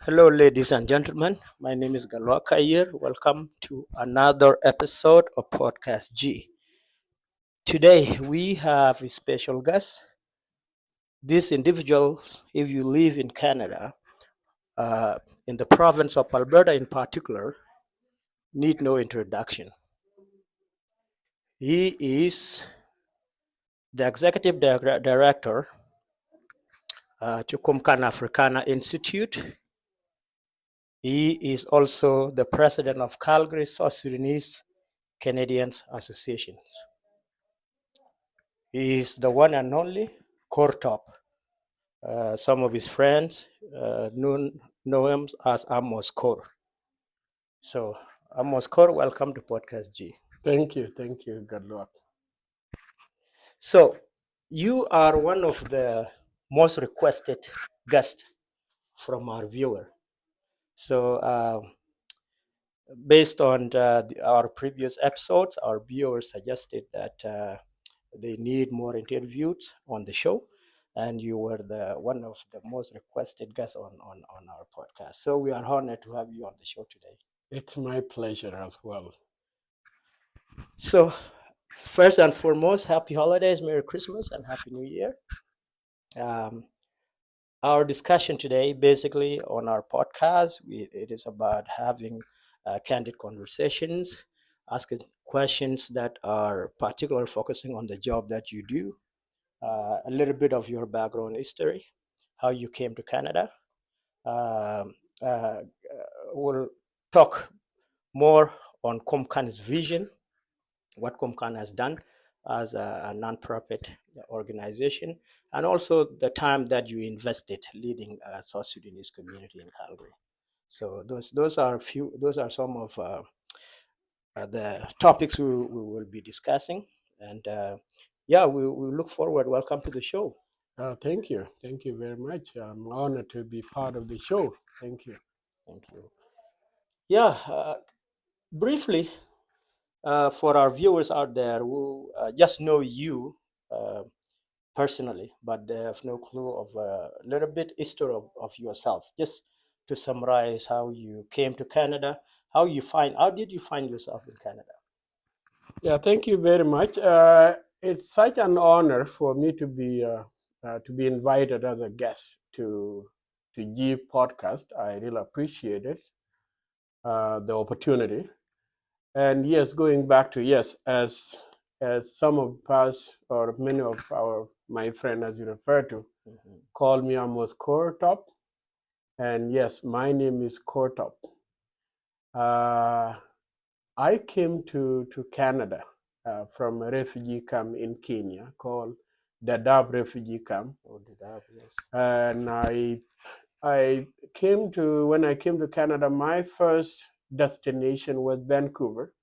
Hello, ladies and gentlemen. My name is Gatluak Kayier. Welcome to another episode of Podcast G. Today, we have a special guest. These individuals, if you live in Canada, uh, in the province of Alberta in particular, need no introduction. He is the Executive Director to Komkan Africana Institute. He is also the President of Calgary, South Sudanese Canadians Association. He is the one and only Khor. Some of his friends know him as Amos Khor. So, Amos Khor, welcome to Podcast G. Thank you, good luck. So, you are one of the most requested guests from our viewer. So, based on our previous episodes, our viewers suggested that they need more interviews on the show, and you were the one of the most requested guests on our podcast. So we are honored to have you on the show today. It's my pleasure as well. So first and foremost, happy holidays, Merry Christmas, and Happy New Year. Our discussion today, basically on our podcast, it is about having candid conversations, asking questions that are particularly focusing on the job that you do, a little bit of your background history, how you came to Canada. Um, we'll talk more on Komkan's vision, what Komkan has done as a non-profit organization, and also the time that you invested leading a South Sudanese community in Calgary. So those are some of the topics we will be discussing, and we look forward. Welcome to the show. Thank you very much. I'm honored to be part of the show. Thank you. Thank you. Yeah, briefly, for our viewers out there who just know you uh, personally, but they have no clue of a little bit history of yourself. Just to summarize how you came to Canada, how did you find yourself in Canada? Yeah, thank you very much. It's such an honor for me to be invited as a guest to G podcast. I really appreciate it, the opportunity. And yes, going back to yes, as some of us or many of our my friend, as you refer to, call me Amos Khor. And yes, my name is Khor. Uh, I came to Canada from a refugee camp in Kenya called Dadaab refugee camp. Oh, Dadaab, yes. And I when I came to Canada, my first destination was Vancouver.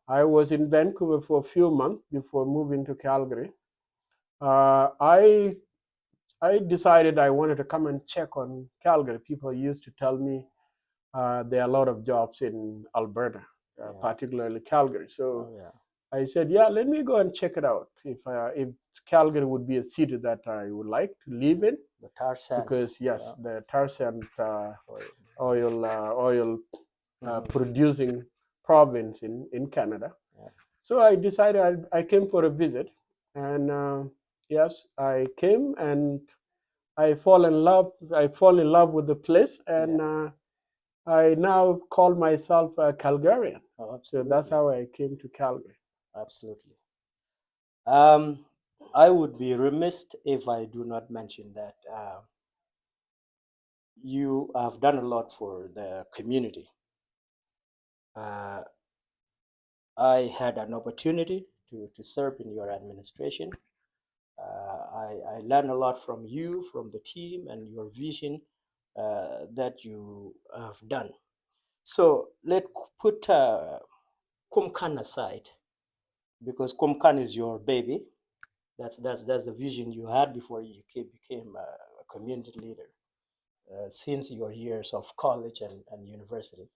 I was in Vancouver for a few months before moving to Calgary. I decided I wanted to come and check on Calgary. People used to tell me there are a lot of jobs in Alberta, particularly Calgary. So I said, yeah, let me go and check it out. If Calgary would be a city that I would like to live in, The tar sand. because yes, the tar sand oil producing province in Canada. So I decided I came for a visit, and yes, I came and I fall in love. I fall in love with the place, and I now call myself a Calgarian. So that's how I came to Calgary. Absolutely. I would be remiss if I do not mention that you have done a lot for the community. I had an opportunity to serve in your administration. I learned a lot from you, from the team, and your vision that you have done. So let's put Komkan aside, because Komkan is your baby. That's the vision you had before you became a community leader since your years of college and university.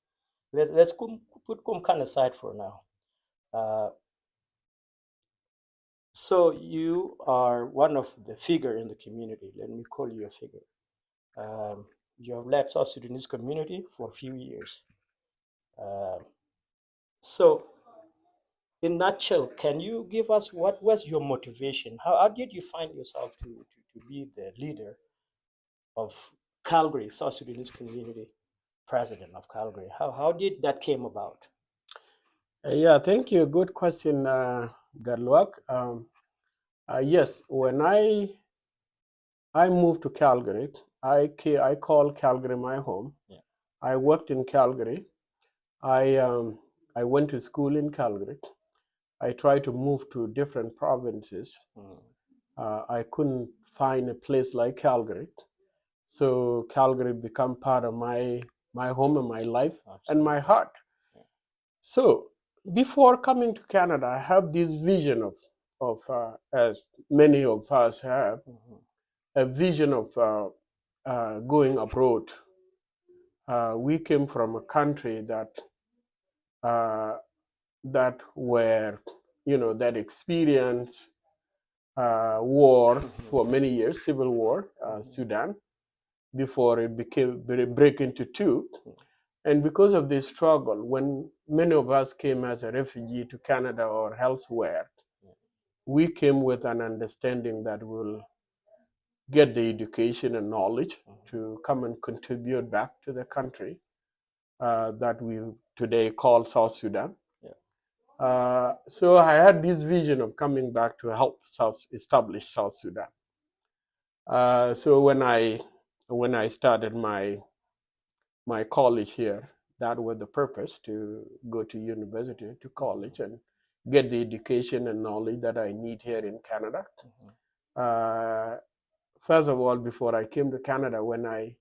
Let's put Komkan aside for now. Uh, so you are one of the figure in the community. Let me call you a figure. You have led South Sudanese community for a few years. Uh, so, in nutshell, can you give us what was your motivation? How did you find yourself to be the leader of Calgary, South Sudanese community, president of Calgary? How did that came about? Yeah, thank you. Good question, Gatluak. Yes, when I moved to Calgary, I call Calgary my home. Yeah. I worked in Calgary. I went to school in Calgary. I tried to move to different provinces. Mm. I couldn't find a place like Calgary, so Calgary became part of my home and my life and my Absolutely. heart. Yeah. So before coming to Canada, I have this vision of as many of us have, Mhm. a vision of going abroad. We came from a country uh, that were, that experienced war for many years, civil war, Sudan, before it became break into two. And because of this struggle, when many of us came as a refugee to Canada or elsewhere, we came with an understanding that we'll get the education and knowledge to come and contribute back to the country that we today call South Sudan. Yeah. So I had this vision of coming back to help establish South Sudan. So when I started my college here, that was the purpose, to go to university, to college, and get the education and knowledge that I need here in Canada. Uh, First of all, before I came to Canada, when I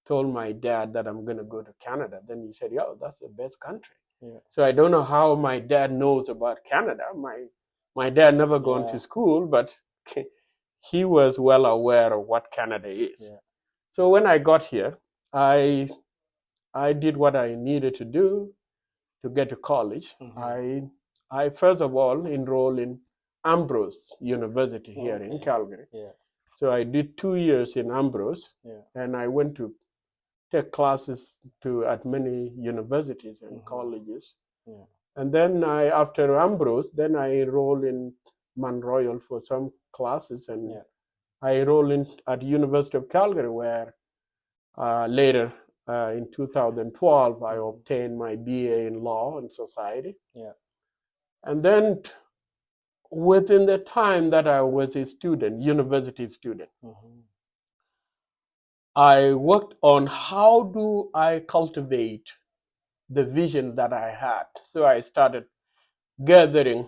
told my dad that I'm going to go to Canada, then he said, "Yo, that's the best country." Yeah. So I don't know how my dad knows about Canada. My dad never gone to Yeah. school, but he was well aware of what Canada is. Yeah. So when I got here, I I did what I needed to do to get to college. I first of all enrolled in Ambrose University here in Okay. Calgary. Yeah. So I did 2 years in Ambrose, Yeah. and I went to take classes at many universities and colleges. Yeah. And then after Ambrose, then I enrolled in Mount Royal for some classes, and Yeah. I enrolled at University of Calgary, where later in 2012 I obtained my BA in Law and Society. Yeah. And then within the time that I was a student, university student, I worked on how do I cultivate the vision that I had. So I started gathering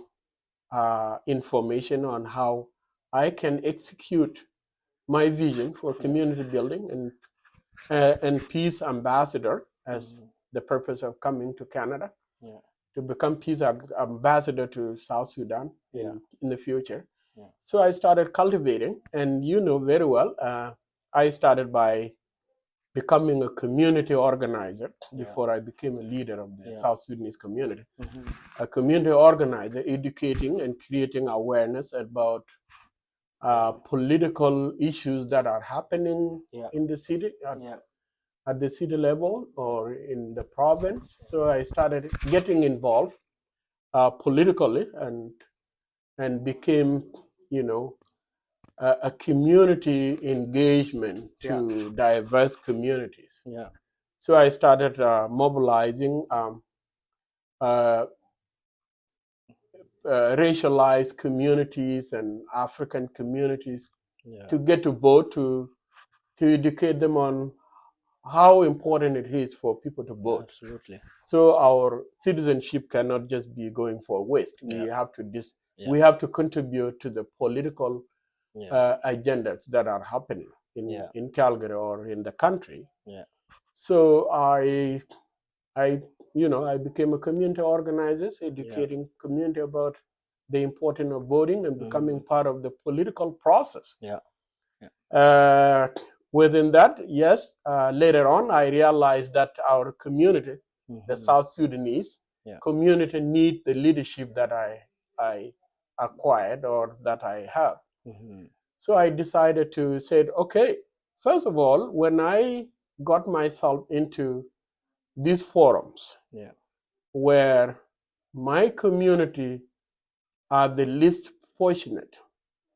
information on how I can execute my vision for community building and peace ambassador, as the purpose of coming to Canada, Yeah. to become peace ambassador to South Sudan Yeah. in the future. Yeah. So I started cultivating, and you know very well, I started by becoming a community organizer before I became a leader of the South Sudanese community. A community organizer, educating and creating awareness about political issues that are happening in the city, at the city level or in the province. So I started getting involved politically, and became, a community engagement to diverse communities. Yeah. So I started mobilizing uh, racialized communities and African communities to get to vote, to educate them on how important it is for people to vote. Absolutely. So our citizenship cannot just be going for waste. We have to contribute to the political agendas that are happening in Calgary or in the country. Yeah. So I became a community organizer, educating community about the importance of voting and becoming part of the political process. Yeah. Uh, Within that, yes, later on, I realized that our community, the South Sudanese community, need the leadership that I acquired or that I have. So I decided to say, okay, first of all, when I got myself into these forums Yeah. where my community are the least fortunate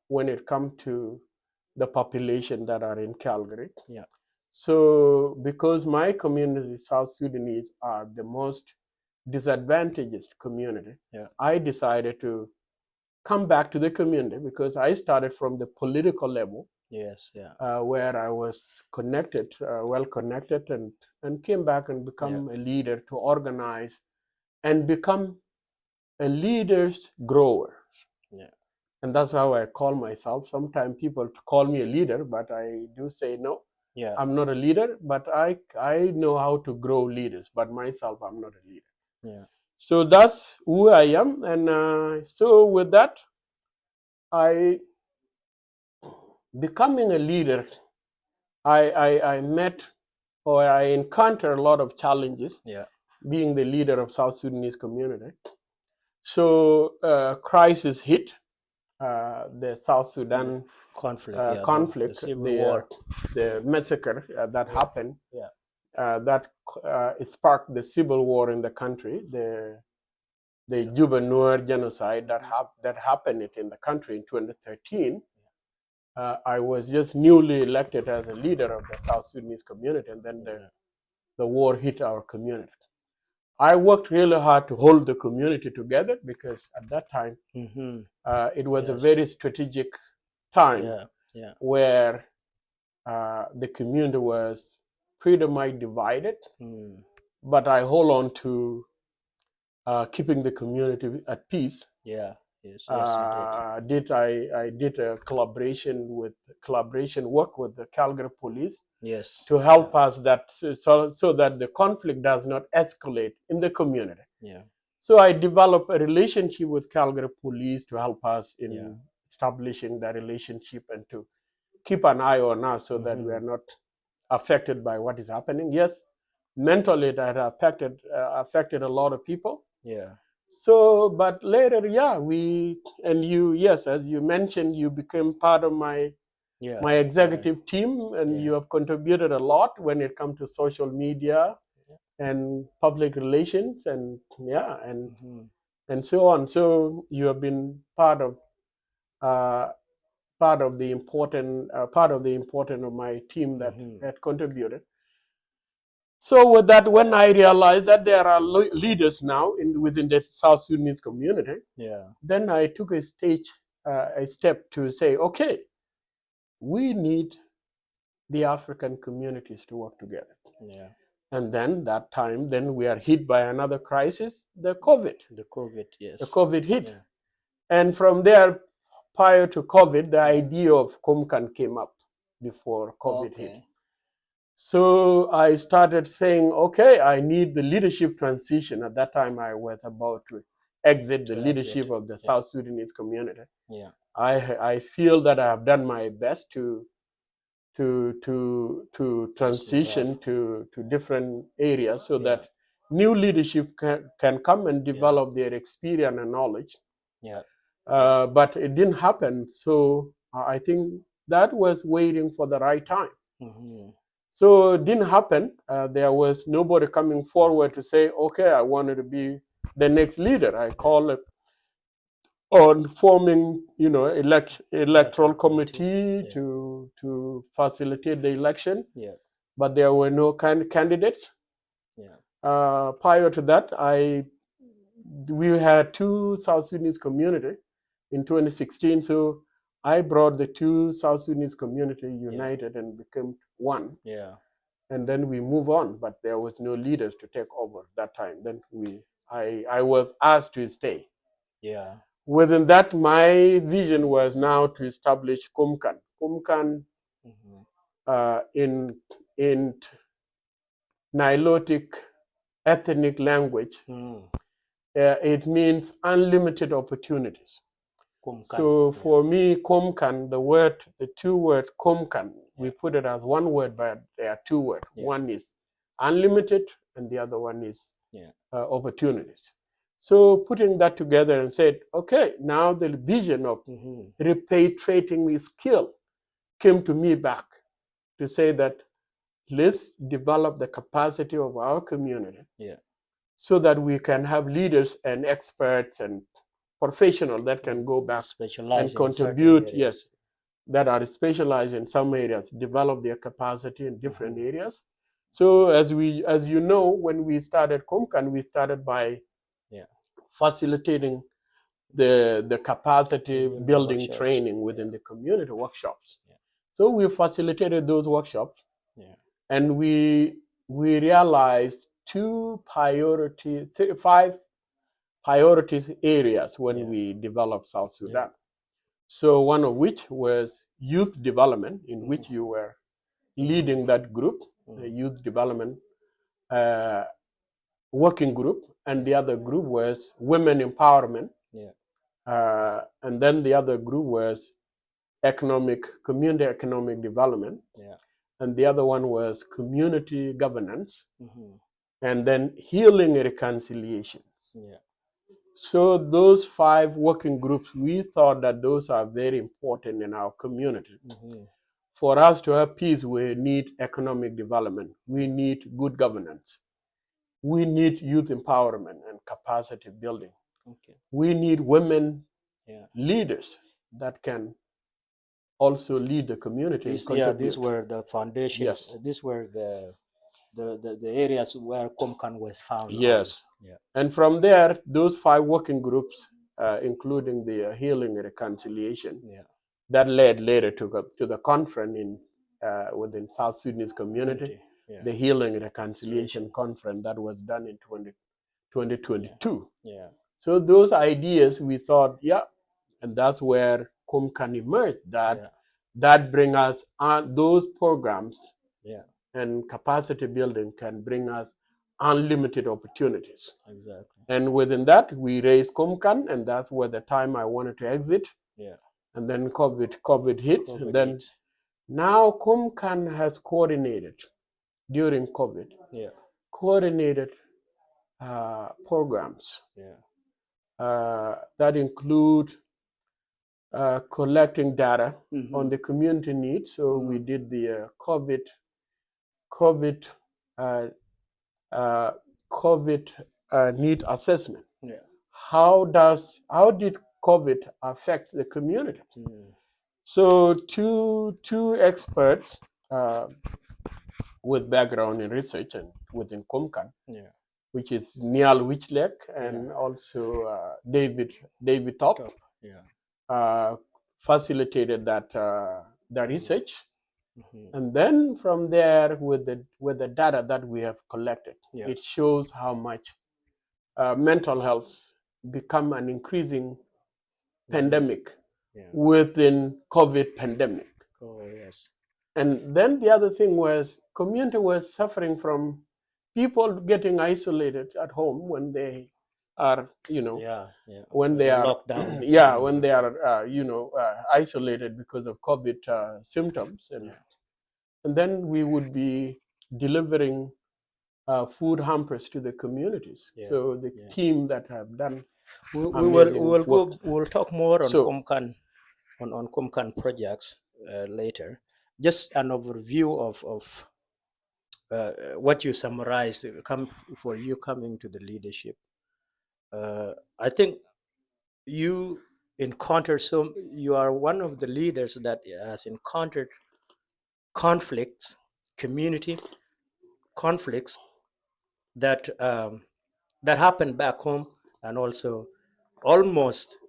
when it comes to the population that are in Calgary. Yeah. So because my community, South Sudanese, are the most disadvantaged community, Yeah. I decided to come back to the community because I started from the political level. Yes. Yeah. Where I was connected, well connected, and came back and become a leader to organize and become a leader's grower. Yeah. And that's how I call myself. Sometimes people call me a leader, but I do say no. Yeah. I'm not a leader, but I know how to grow leaders. But myself, I'm not a leader. Yeah. So that's who I am. And so with that, I becoming a leader, I met or I encountered a lot of challenges. Yeah. Being the leader of South Sudanese community. So crisis hit. The South Sudan Conflict. Yeah. The conflict, civil war. the massacre that happened, Yeah. that sparked the civil war in the country, the Juba Nuer genocide that happened in the country in 2013. I was just newly elected as a leader of the South Sudanese community, and then the war hit our community. I worked really hard to hold the community together because at that time it was a very strategic time where the community was pretty much divided. But I hold on to keeping the community at peace. Yeah. Yes. Yes, you did. I did a collaboration work with the Calgary police. Yes. To help us so that the conflict does not escalate in the community. Yeah. So I developed a relationship with Calgary police to help us in establishing that relationship and to keep an eye on us so that we are not affected by what is happening. Yes, mentally it had affected a lot of people. Yeah. So, but later, as you mentioned, you became part of my executive team, and you have contributed a lot when it comes to social media and public relations, and so on. So you have been part of the important of my team that had contributed. So with that, when I realized that there are leaders now within the South Sudanese community, then I took a step to say, okay, we need the African communities to work together. Yeah. And then that time, then we are hit by another crisis, the COVID. The COVID, yes. The COVID hit. Yeah. And from there, prior to COVID, the idea of Komkan came up before COVID hit. So I started saying, okay, I need the leadership transition. At that time, I was about to exit the leadership of the South Sudanese community. Yeah. I feel that I have done my best to transition to different areas so that new leadership can come and develop their experience and knowledge. Yeah. But it didn't happen. So I think that was waiting for the right time. So it didn't happen. There was nobody coming forward to say, okay, I wanted to be the next leader. I call it on forming, electoral committee to facilitate the election. Yeah. But there were no candidates. Yeah. Prior to that, we had two South Sudanese community in 2016. So I brought the two South Sudanese community united and became one. Yeah. And then we move on, but there was no leaders to take over that time. Then I was asked to stay. Yeah. Within that, my vision was now to establish Komkan. Komkan in Nilotic ethnic language, it means unlimited opportunities. Komkan. So for me, Komkan, the two word Komkan, we put it as one word, but there are two words. One is unlimited, and the other one is opportunities. So putting that together and said, okay, now the vision of repatriating the skill came to me back to say that let's develop the capacity of our community Yeah. so that we can have leaders and experts and professionals that can go back and Specialize in certain contribute, areas. yes, that are specialized in some areas, develop their capacity in different areas. So as you know, when we started Komkan, we started by Yeah. facilitating the capacity Building building workshops. training within the community workshops. Yeah. So we facilitated those workshops, Yeah. and we realized five priority areas when Yeah. we developed South Yeah. Sudan. So one of which was youth development, in which you were leading that group, the youth development working group, and the other group was women empowerment. Yeah. And then the other group was community economic development. Yeah. And the other one was community governance, Mm-hmm. and then healing and reconciliations. Yeah. So those five working groups, we thought that those are very important in our community. Mm-hmm. For us to have peace, we need economic development. We need good governance. We need youth empowerment and capacity building. Okay. We need women Yeah. leaders that can also lead the community and contribute. These were the foundations. Yes. These were the areas where Komkan was found. Yes. On. Yeah. And from there, those five working groups, including the healing and reconciliation, Yeah. that led later to the conference within South Sudanese community, Yeah. the healing and reconciliation conference that was done in 2022. Yeah. So those ideas, we thought, yeah, and that's where Komkan emerged. That bring us those programs. Yeah. And capacity building can bring us unlimited opportunities. Exactly. And within that, we raised Komkan, and that's where the time I wanted to exit. Yeah. And then COVID hit. And then now Komkan has coordinated during COVID. Yeah. Coordinated programs. Yeah. That include collecting data on the community needs. So we did the COVID need assessment. Yeah. How did COVID affect the community? So two experts with background in research and within Komkan, which is Niall Wichlek and also David Top, facilitated that research. And then from there, with the data that we have collected, it shows how much mental health become an increasing pandemic within COVID pandemic. Oh, yes. And then the other thing was community was suffering from people getting isolated at home when they are, when they are locked down. When they are, isolated because of COVID symptoms. And then we would be delivering food hampers to the communities. So the team that have done we'll talk more on Komkan on Komkan projects later. Just an overview of what you summarize for you coming to the leadership. I think you you are one of the leaders that has encountered conflicts, community conflicts that that happened back home, and also almost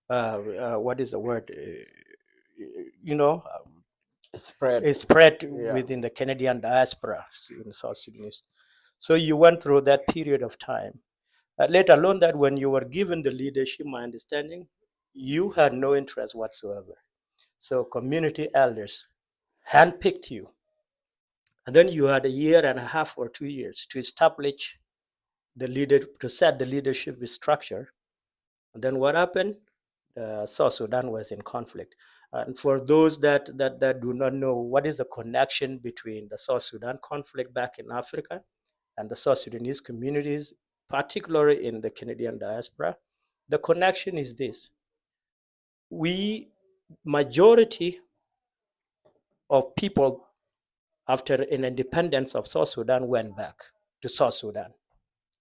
what is the word? Spread within the Canadian diaspora in South Sudanese. So you went through that period of time. Let alone that when you were given the leadership, my understanding, you had no interest whatsoever. So community elders handpicked you. And then you had a year and a half or 2 years to establish to set the leadership structure. And then what happened? South Sudan was in conflict. And for those that do not know, what is the connection between the South Sudan conflict back in Africa and the South Sudanese communities, particularly in the Canadian diaspora? The connection is this. Majority of people after an independence of South Sudan went back to South Sudan.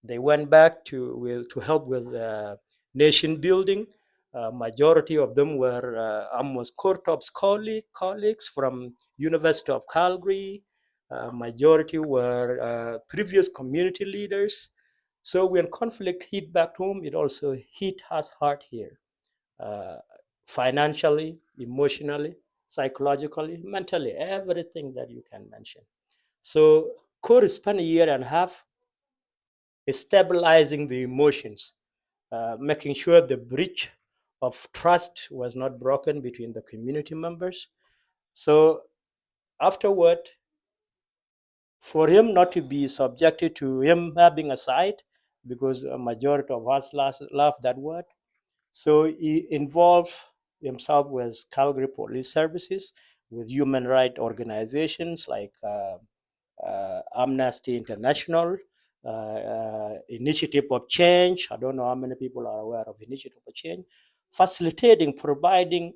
They went back to help with nation building. Majority of them were Amos Kortop's colleagues from University of Calgary. Majority were previous community leaders. So when conflict hit back home, it also hit us hard here, uh, financially, emotionally, psychologically, mentally, everything that you can mention. So Khor spent a year and a half stabilizing the emotions, making sure the bridge of trust was not broken between the community members. So afterward, for him not to be subjected to him having a side, because a majority of us love that word. So he involved himself with Calgary Police Services, with human rights organizations like Amnesty International, Initiative of Change. I don't know how many people are aware of Initiative of Change, facilitating, providing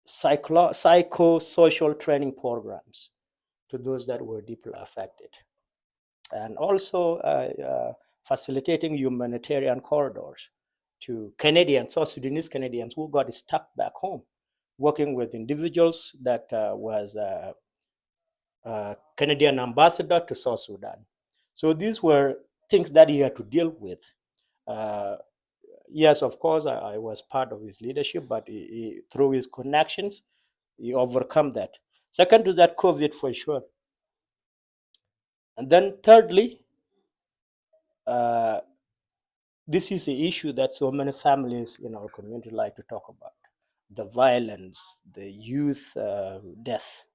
psychosocial training programs to those that were deeply affected, and also facilitating humanitarian corridors to Canadians, South Sudanese Canadians who got stuck back home, working with individuals that was Canadian ambassador to South Sudan. So these were things that he had to deal with. Uh, yes, of course, I was part of his leadership, but through his connections, he overcome that. Second to that, COVID for sure. And then thirdly, uh, this is the issue that so many families in our community like to talk about: the violence, the youth death,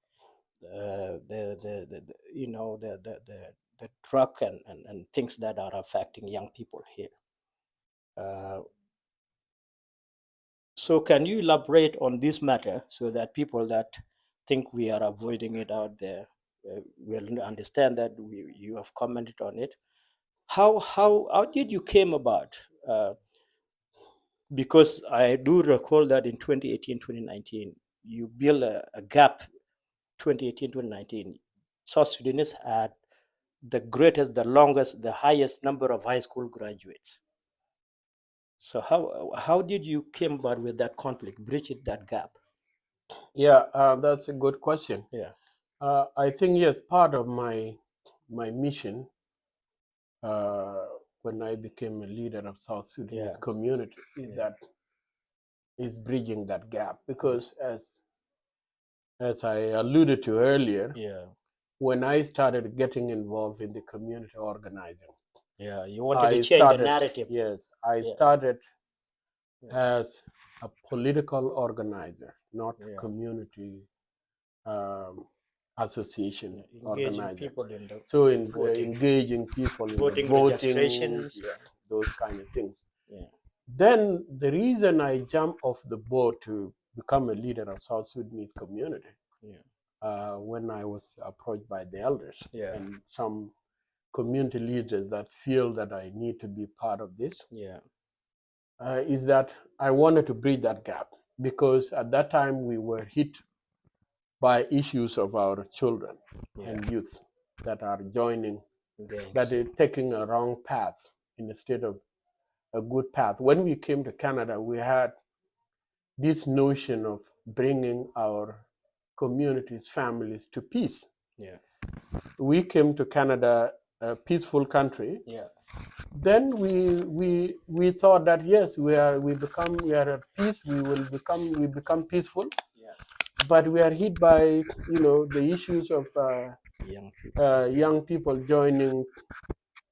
the you know the drug and things that are affecting young people here. Uh, so can you elaborate on this matter so that people that think we are avoiding it out there will understand that you have commented on it? How did you came about? Because I do recall that in 2018, 2019, you built a gap. 2018, 2019, South Sudanese had the greatest, the longest, the highest number of high school graduates. So how did you came about with that conflict, bridging that gap? Yeah, that's a good question. Yeah, I think yes, part of my mission when I became a leader of South Sudanese yeah, community is yeah, that is bridging that gap yeah, because as I alluded to earlier, yeah, when I started getting involved in the community organizing, yeah. You wanted to I change the started narrative. yes, I Yeah, started yeah, as a political organizer, not yeah. community um, association Yeah. Engaging organizer. people in the So in voting, engaging people in the voting voting, registrations. yeah, those kind of things. Yeah, Then the reason I jumped off the boat to become a leader of South Sudanese community yeah, when I was approached by the elders yeah, and some community leaders that feel that I need to be part of this yeah, is that I wanted to bridge that gap because at that time we were hit by issues of our children yeah. and youth that are joining, that Gangs. are taking a wrong path instead of a good path. When we came to Canada, we had this notion of bringing our communities, families to peace. Yeah, We came to Canada, a peaceful country. yeah, Then we thought that yes, we are at peace. We become peaceful, yeah. but we are hit by the issues of Young people. young people joining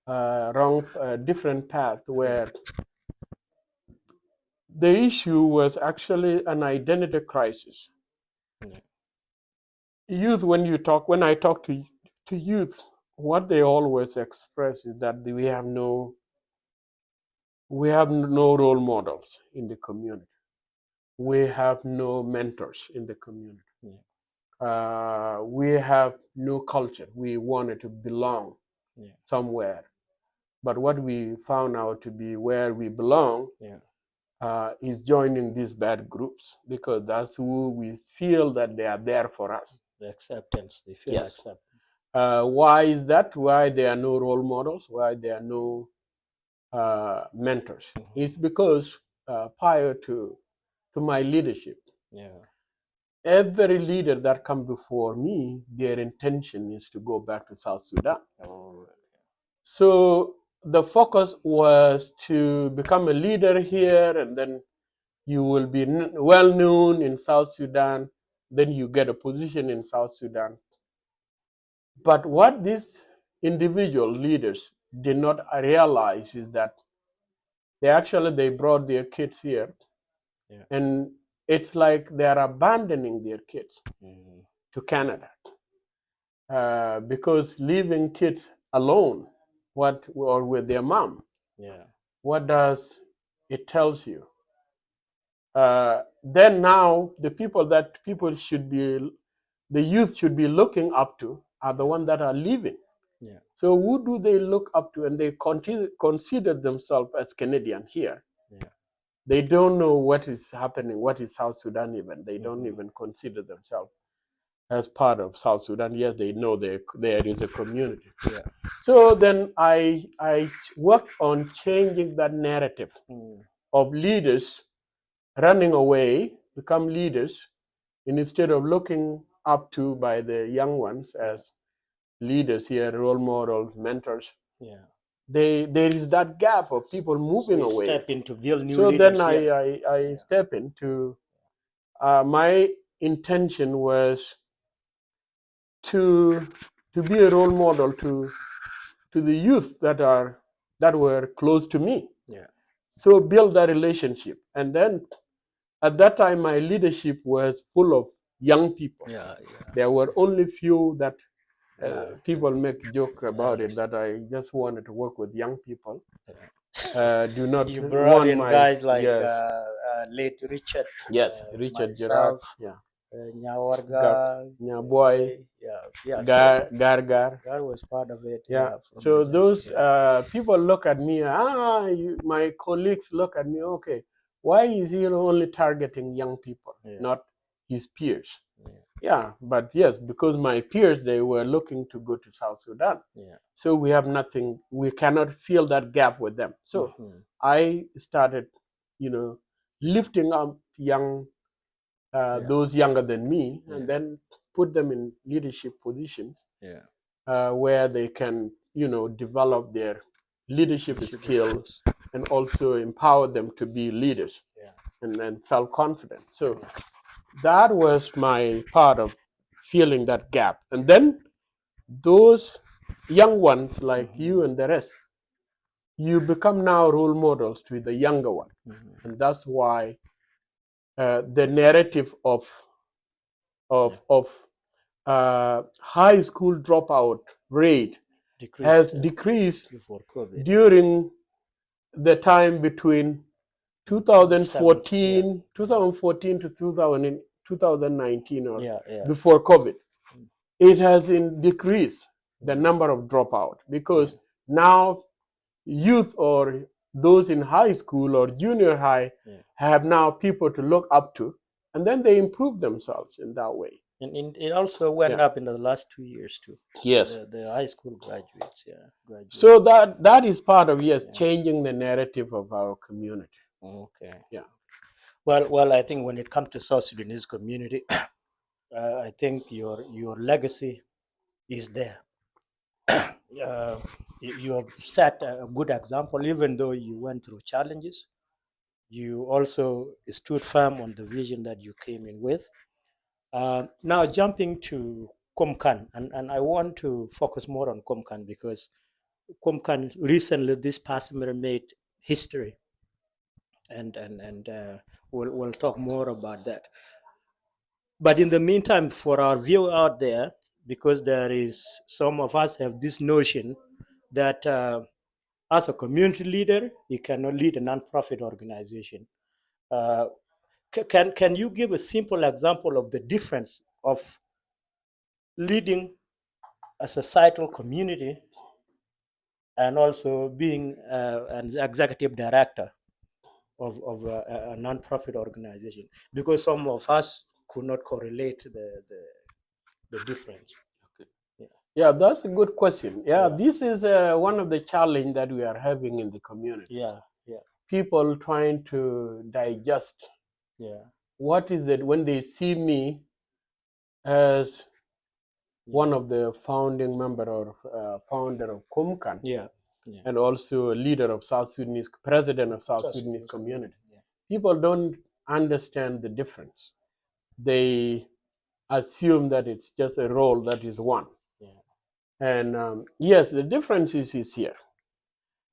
wrong different path Yeah, where the issue was actually an identity crisis. yeah, Youth, when I talk to youth, what they always express is that we have no role models in the community. We have no mentors in the community. yeah, We have no culture. We wanted to belong yeah, somewhere, but what we found out to be where we belong yeah, is joining these bad groups because that's who we feel that they are there for us. The acceptance, they feel Yes. accepted. Why is that? Why there are no role models? Why there are no mentors? It's because prior to my leadership, Yeah. every leader that come before me, their intention is to go back to South Sudan. Oh, So the focus was to become a leader here, and then you will be well known in South Sudan. Then you get a position in South Sudan. But what these individual leaders did not realize is that they brought their kids here, yeah. and it's like they are abandoning their kids to Canada because leaving kids alone, or with their mom, Yeah. what does it tells you? Then now the youth should be looking up to are the ones that are leaving. Yeah. So who do they look up to? And they consider themselves as Canadian here. Yeah. They don't know what is happening, what is South Sudan even. They don't even consider themselves as part of South Sudan. Yes, they know there is a community. Yeah. So then I worked on changing that narrative of leaders running away, become leaders, instead of looking up to by the young ones as leaders here, role models, mentors. Yeah. There is that gap of people moving So you away. step in to build new So then leaders here. I step into my intention was to be a role model to the youth that were close to me. Yeah. So build that relationship, and then at that time my leadership was full of young people. Yeah. There were only few that Yeah. people make joke about it, that I just wanted to work with young people. Do not You brought want in my guys like yes late Richard, Richard Gerard, myself, yeah, Nyawarga, Nyaboy, yeah. So Gar. God was part of it, Yeah. from So the days. those people look at me. My colleagues look at me. Okay, why is he only targeting young people, not his peers? Yeah, but yes, because my peers, they were looking to go to South Sudan. Yeah. So we have nothing. We cannot fill that gap with them. So I started, lifting up those younger than me, and then put them in leadership positions. Yeah. Where they can, develop their leadership skills and also empower them to be leaders and self-confident. So that was my part of filling that gap. And then those young ones like you and the rest, you become now role models to the younger one. And that's why the narrative of high school dropout rate has decreased before COVID. during the time between 2014 to 2019 or before COVID. It has decreased the number of dropout because now youth or those in high school or junior high have now people to look up to, and then they improve themselves in that way. And it also went up in the last 2 years too. Yes. The high school graduates, So that is part of changing the narrative of our community. Okay. Yeah. Well, I think when it comes to South Sudanese community, I think your legacy is there. You have set a good example, even though you went through challenges. You also stood firm on the vision that you came in with. Now jumping to Komkan, and I want to focus more on Komkan because Komkan recently this past summer made history, and we'll talk more about that. But in the meantime, for our viewer out there, because there is some of us have this notion that as a community leader, you cannot lead a nonprofit organization. Uh, can you give a simple example of the difference of leading a societal community and also being an executive director of a nonprofit organization? Because some of us could not correlate the difference? Okay. Yeah, that's a good question. Yeah, this is one of the challenge that we are having in the community. Yeah. People trying to digest what is it when they see me as one of the founding member or founder of Komkan, and also a leader of South Sudanese, president of South Sudanese community. People don't understand the difference. They assume that it's just a role that is one. And yes, the difference is here.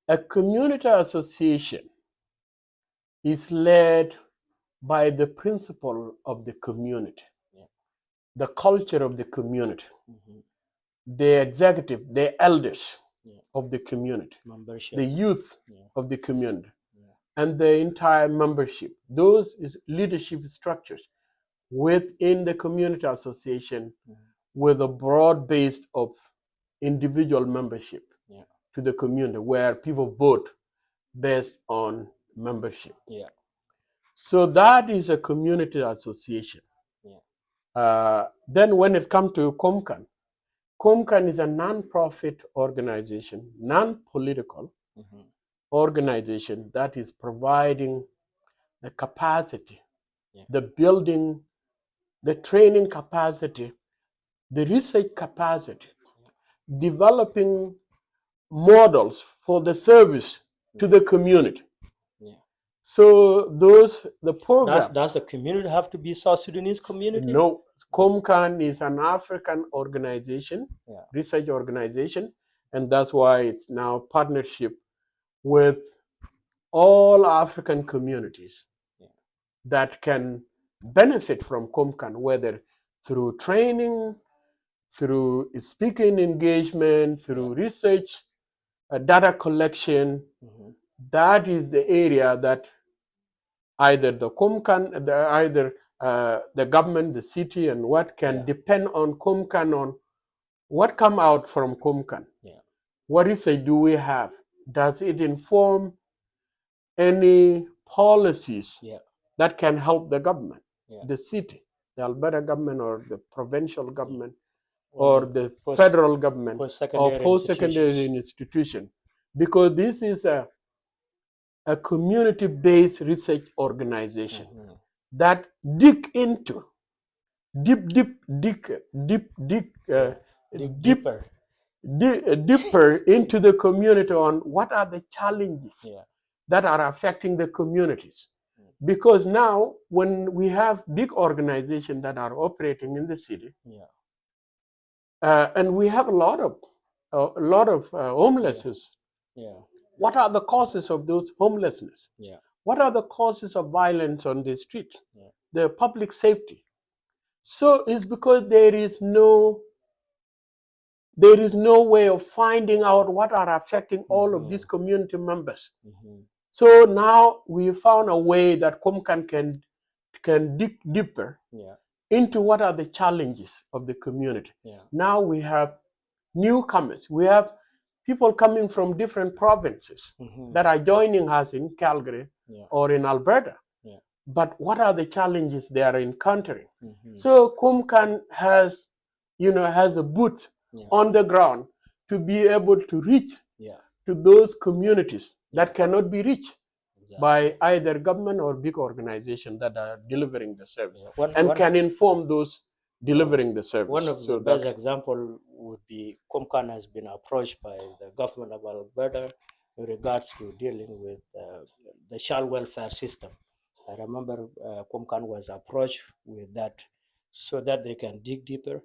A community association is led by the principle of the community, the culture of the community, the executive, the elders of the community, the youth of the community, and the entire membership. Those is leadership structures within the community association with a broad base of individual membership to the community where people vote based on membership. So that is a community association. Then when it comes to Komkan, Komkan is a non-profit organization, non-political organization that is providing the capacity, the building, the training capacity, the research capacity, developing models for the service to the community. So the program. Does the community have to be South Sudanese community? No, Komkan is an African organization, research organization, and that's why it's now partnership with all African communities that can benefit from Komkan, whether through training, through speaking engagement, through research, data collection. That is the area that either the Komkan, the government, the city, and what can depend on Komkan, on what come out from Komkan. What research do we have? Does it inform any policies that can help the government, the city, the Alberta government, or the provincial government, or the federal government, or post-secondary institution? Because this is a community-based research organization that dig into deeper into the community on what are the challenges that are affecting the communities. Because now when we have big organizations that are operating in the city, and we have a lot of homelessness. What are the causes of those homelessness? What are the causes of violence on the street? The public safety. So it's because there is no way of finding out what are affecting all of these community members. So now we found a way that Komkan can dig deeper into what are the challenges of the community. Now we have newcomers. We have people coming from different provinces that are joining us in Calgary or in Alberta. But what are the challenges they are encountering? So Komkan has a boot on the ground to be able to reach to those communities that cannot be reached by either government or big organizations that are delivering the service and can inform those delivering the service. One of the best example would be Komkan has been approached by the government of Alberta in regards to dealing with the child welfare system. I remember Komkan was approached with that so that they can dig deeper.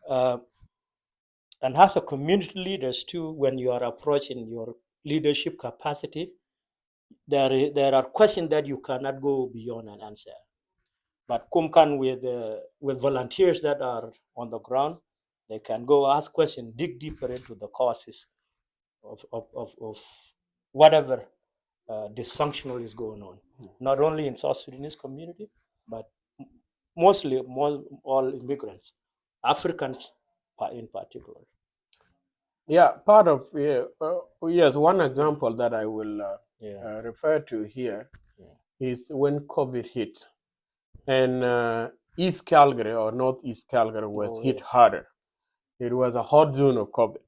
And as a community leaders too, when you are approaching your leadership capacity, there are questions that you cannot go beyond and answer. But Komkan with volunteers that are on the ground, they can go ask questions, dig deeper into the causes of whatever dysfunctional is going on, not only in South Sudanese community, but mostly all immigrants, Africans in particular. Yeah, part of yes. One example that I will refer to here is when COVID hit, and East Calgary or Northeast Calgary was hit harder. It was a hot zone of COVID.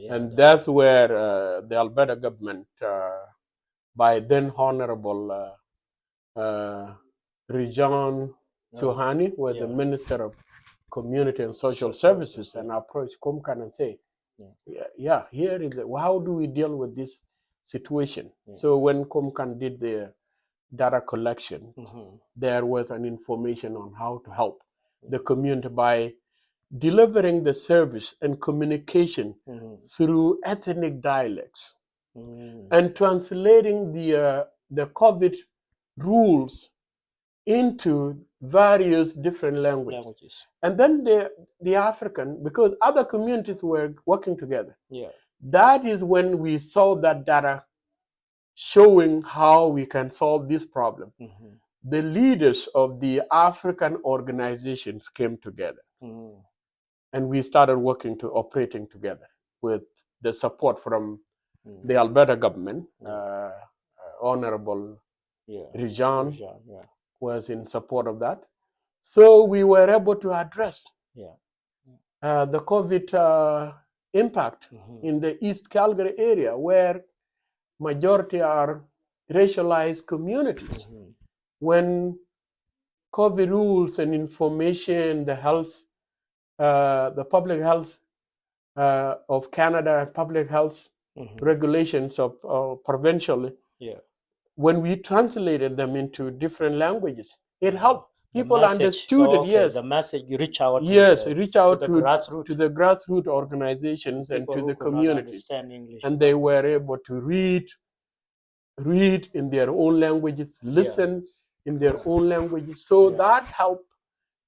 And that's where the Alberta government, by then Honorable Rijan Suhani, was the Minister of Community and Social Services, and approached Komkan and say, here is how do we deal with this situation? So when Komkan did the data collection, there was an information on how to help the community by delivering the service and communication through ethnic dialects and translating the COVID rules into various different languages. And then the African, because other communities were working together. That is when we saw that data showing how we can solve this problem. The leaders of the African organizations came together. And we started operating together with the support from the Alberta government. Honorable Rijan was in support of that. So we were able to address the COVID impact in the East Calgary area, where majority are racialized communities. When COVID rules and information, the health, the public health of Canada, public health regulations of provincially, when we translated them into different languages, it helped. People understood it, yes. The message you reach out reach out to the grassroots. To the grassroots organizations and to the communities. And they were able to read in their own languages, listen in their own languages. So that helped.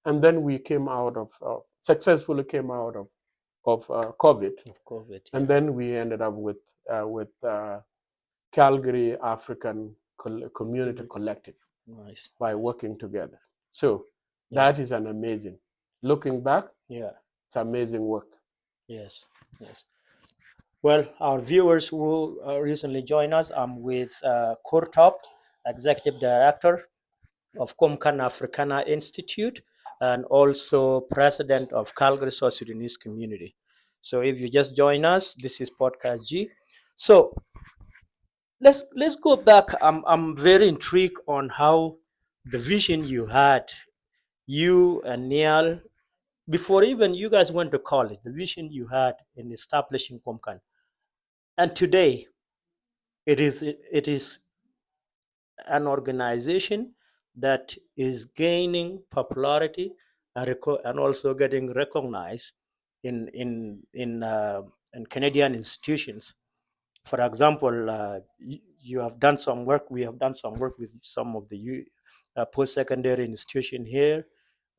And then we came out of, successfully came out of COVID. And then we ended up with Calgary African Community Collective by working together. So that is an amazing. Looking back, it's amazing work. Yes. Well, our viewers who recently joined us, I'm with Khor, Executive Director of Komkan Africana Institute, and also President of Calgary South Sudanese Community. So if you just join us, this is Podcast G. So let's go back. I'm very intrigued on how the vision you had, you and Neil, before even you guys went to college, the vision you had in establishing Komkan. And today, it is an organization that is gaining popularity and also getting recognized in Canadian institutions. For example, you have done some work. We have done some work with some of the post-secondary institution here,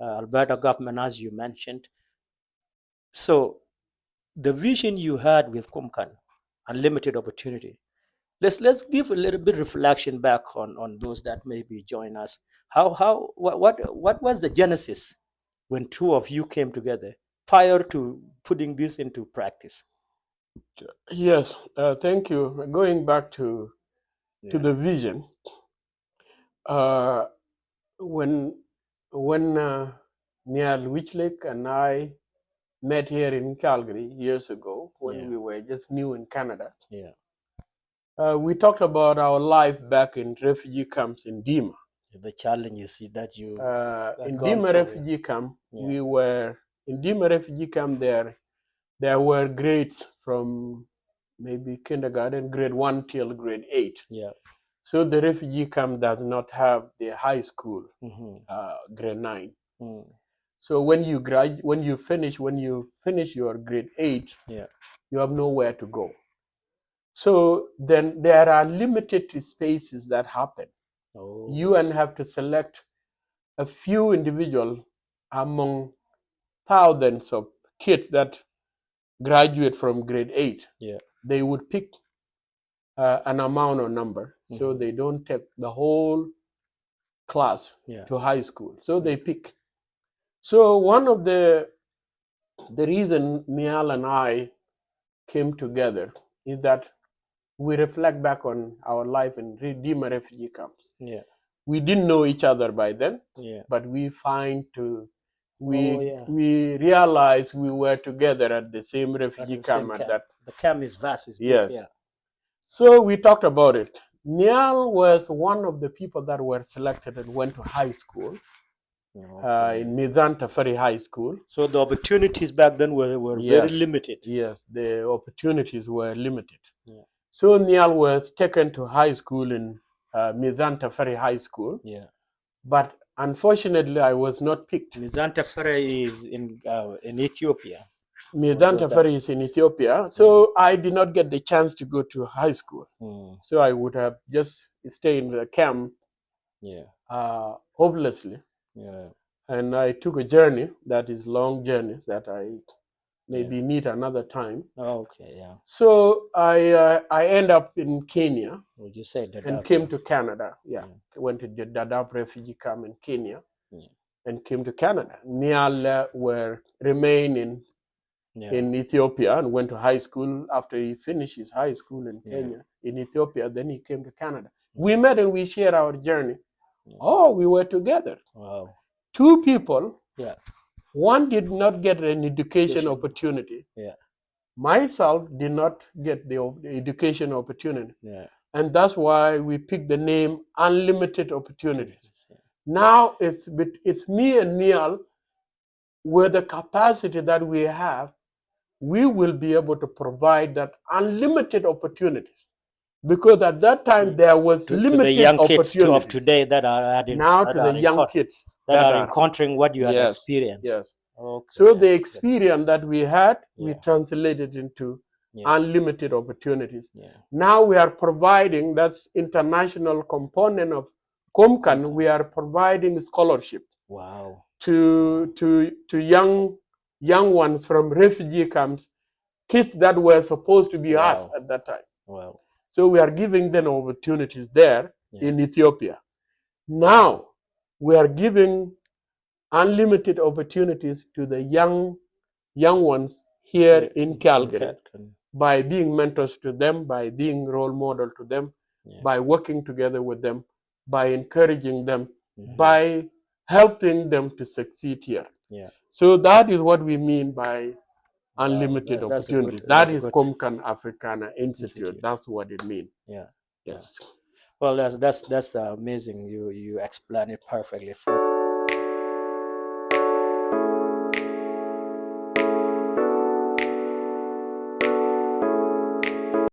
Alberta government, as you mentioned. So the vision you had with Komkan, unlimited opportunity. Let's give a little bit reflection back on those that maybe join us. What was the genesis when two of you came together prior to putting this into practice? Yes, thank you. Going back to the vision, when Neil Wichlake and I met here in Calgary years ago, when we were just new in Canada, we talked about our life back in refugee camps in Dima. The challenges that you in Dima refugee camp, we were in Dima refugee camp. There were grades from maybe kindergarten, grade 1 till grade 8. So the refugee camp does not have the high school, grade 9. So when you finish your grade 8, you have nowhere to go. So then there are limited spaces that happen. You have to select a few individuals among thousands of kids that graduate from grade 8. They would pick an amount or number, so they don't take the whole class to high school. So they pick. So one of the reason Niall and I came together is that we reflect back on our life in Redeemer refugee camps. we didn't know each other by then, Yeah. but we Oh, yeah. we realized we were together at the same refugee At the same camp at camp. that. The camp is vast, it's big, Yes. yeah. So we talked about it. Niall was one of the people that were selected and went to high school in Mizan Tafari High School. So the opportunities back then were very limited. Yes, the opportunities were limited. Yeah. So Niall was taken to high school in Mizan Tafari High School. Yeah. But unfortunately, I was not picked. Mizan Tafari is in Ethiopia. Mizan Tafari is in Ethiopia. So I did not get the chance to go to high school. So I would have just stayed in the camp hopelessly. Yeah. And I took a journey that is long journey that I maybe need another time. Okay, yeah. So I end up in Kenya. Would you say Dadaab? And came to Canada. Yeah. Went to the Dadaab refugee camp in Kenya. And came to Canada. Niall were remaining in Ethiopia and went to high school. After he finished his high school in Kenya, in Ethiopia, then he came to Canada. We met and we shared our journey. Oh, we were together. Wow. Two people. Yeah. One did not get an education opportunity. Yeah. Myself did not get the education opportunity. Yeah. And that's why we picked the name Unlimited Opportunities. Yeah. Now it's me and Niall. With the capacity that we have, we will be able to provide that unlimited opportunities. Because at that time there was limited to the young opportunities. Kids of today that are adding, now to the young kids that are encountering what you have experienced. Yes. Okay. So the experience that we had, we translated into unlimited opportunities. Yeah. Now we are providing, that's international component of Komkan, we are providing scholarship. Wow. To young ones from refugee camps, kids that were supposed to be us at that time. Wow. So we are giving them opportunities there in Ethiopia. Now we are giving unlimited opportunities to the young ones here in Calgary by being mentors to them, by being role model to them, by working together with them, by encouraging them, by helping them to succeed here. Yeah. So that is what we mean by unlimited opportunities. That is Komkan Africana Institute. That's what it means. Yeah. Yes. Well, that's amazing. You explain it perfectly.